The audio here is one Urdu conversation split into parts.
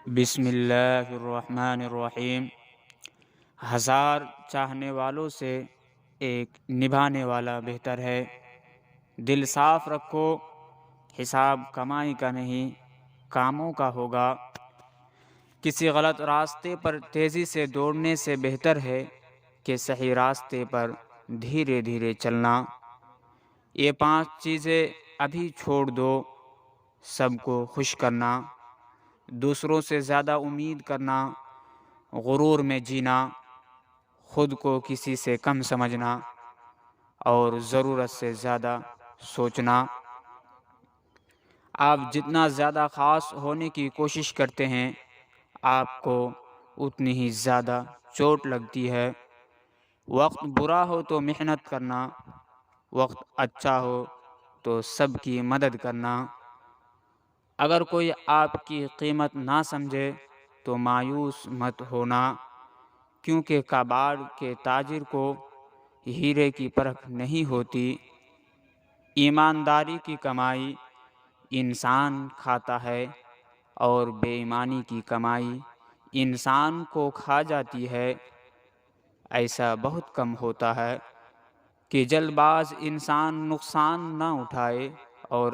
بسم اللہ الرحمن الرحیم۔ ہزار چاہنے والوں سے ایک نبھانے والا بہتر ہے۔ دل صاف رکھو، حساب کمائی کا نہیں کاموں کا ہوگا۔ کسی غلط راستے پر تیزی سے دوڑنے سے بہتر ہے کہ صحیح راستے پر دھیرے دھیرے چلنا۔ یہ 5 چیزیں ابھی چھوڑ دو: سب کو خوش کرنا، دوسروں سے زیادہ امید کرنا، غرور میں جینا، خود کو کسی سے کم سمجھنا اور ضرورت سے زیادہ سوچنا۔ آپ جتنا زیادہ خاص ہونے کی کوشش کرتے ہیں، آپ کو اتنی ہی زیادہ چوٹ لگتی ہے۔ وقت برا ہو تو محنت کرنا، وقت اچھا ہو تو سب کی مدد کرنا۔ اگر کوئی آپ کی قیمت نہ سمجھے تو مایوس مت ہونا، کیونکہ کباڑ کے تاجر کو ہیرے کی پرکھ نہیں ہوتی۔ ایمانداری کی کمائی انسان کھاتا ہے اور بے ایمانی کی کمائی انسان کو کھا جاتی ہے۔ ایسا بہت کم ہوتا ہے کہ جلد باز انسان نقصان نہ اٹھائے، اور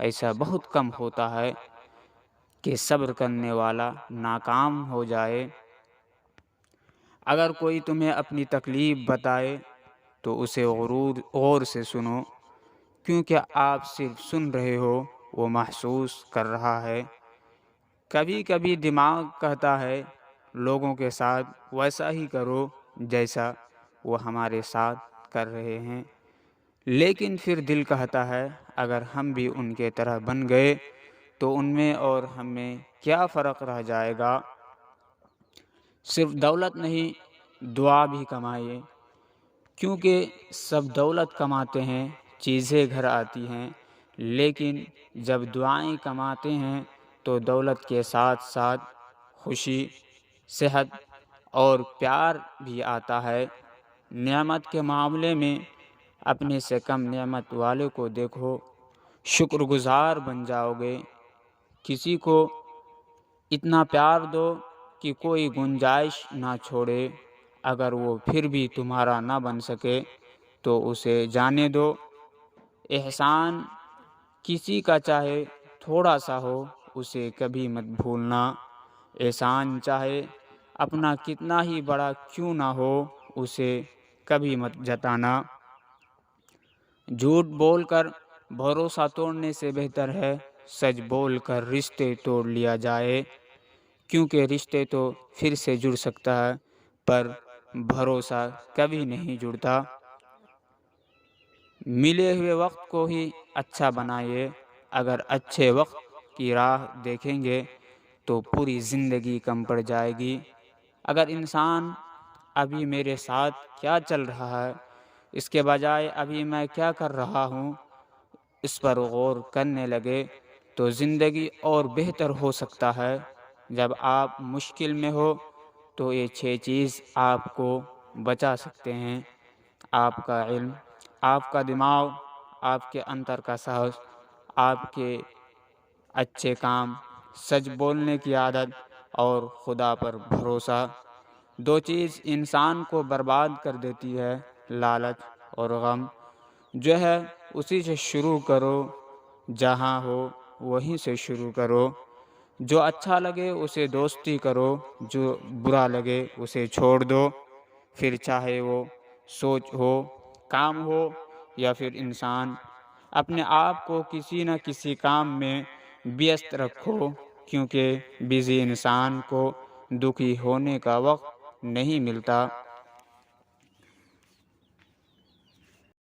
ایسا بہت کم ہوتا ہے کہ صبر کرنے والا ناکام ہو جائے۔ اگر کوئی تمہیں اپنی تکلیف بتائے تو اسے غور سے سنو، کیونکہ آپ صرف سن رہے ہو، وہ محسوس کر رہا ہے۔ کبھی کبھی دماغ کہتا ہے لوگوں کے ساتھ ویسا ہی کرو جیسا وہ ہمارے ساتھ کر رہے ہیں، لیکن پھر دل کہتا ہے اگر ہم بھی ان کے طرح بن گئے تو ان میں اور ہم میں کیا فرق رہ جائے گا۔ صرف دولت نہیں، دعا بھی کمائیے، کیونکہ سب دولت کماتے ہیں، چیزیں گھر آتی ہیں، لیکن جب دعائیں کماتے ہیں تو دولت کے ساتھ ساتھ خوشی، صحت اور پیار بھی آتا ہے۔ نعمت کے معاملے میں اپنے سے کم نعمت والے کو دیکھو، شکر گزار بن جاؤ گے۔ کسی کو اتنا پیار دو کہ کوئی گنجائش نہ چھوڑے۔ اگر وہ پھر بھی تمہارا نہ بن سکے تو اسے جانے دو۔ احسان کسی کا چاہے تھوڑا سا ہو، اسے کبھی مت بھولنا۔ احسان چاہے اپنا کتنا ہی بڑا کیوں نہ ہو، اسے کبھی مت جتانا۔ جھوٹ بول کر بھروسہ توڑنے سے بہتر ہے سچ بول کر رشتے توڑ لیا جائے، کیونکہ رشتے تو پھر سے جڑ سکتا ہے پر بھروسہ کبھی نہیں جڑتا۔ ملے ہوئے وقت کو ہی اچھا بنائیے۔ اگر اچھے وقت کی راہ دیکھیں گے تو پوری زندگی کم پڑ جائے گی۔ اگر انسان ابھی میرے ساتھ کیا چل رہا ہے، اس کے بجائے ابھی میں کیا کر رہا ہوں، اس پر غور کرنے لگے تو زندگی اور بہتر ہو سکتا ہے۔ جب آپ مشکل میں ہو تو یہ 6 چیز آپ کو بچا سکتے ہیں: آپ کا علم، آپ کا دماغ، آپ کے اندر کا ساہس، آپ کے اچھے کام، سچ بولنے کی عادت اور خدا پر بھروسہ۔ 2 چیز انسان کو برباد کر دیتی ہے: لالچ اور غم۔ جو ہے اسی سے شروع کرو، جہاں ہو وہیں سے شروع کرو۔ جو اچھا لگے اسے دوستی کرو، جو برا لگے اسے چھوڑ دو۔ پھر چاہے وہ سوچ ہو، کام ہو یا پھر انسان، اپنے آپ کو کسی نہ کسی کام میں ویست رکھو، کیونکہ بزی انسان کو دکھی ہونے کا وقت نہیں ملتا۔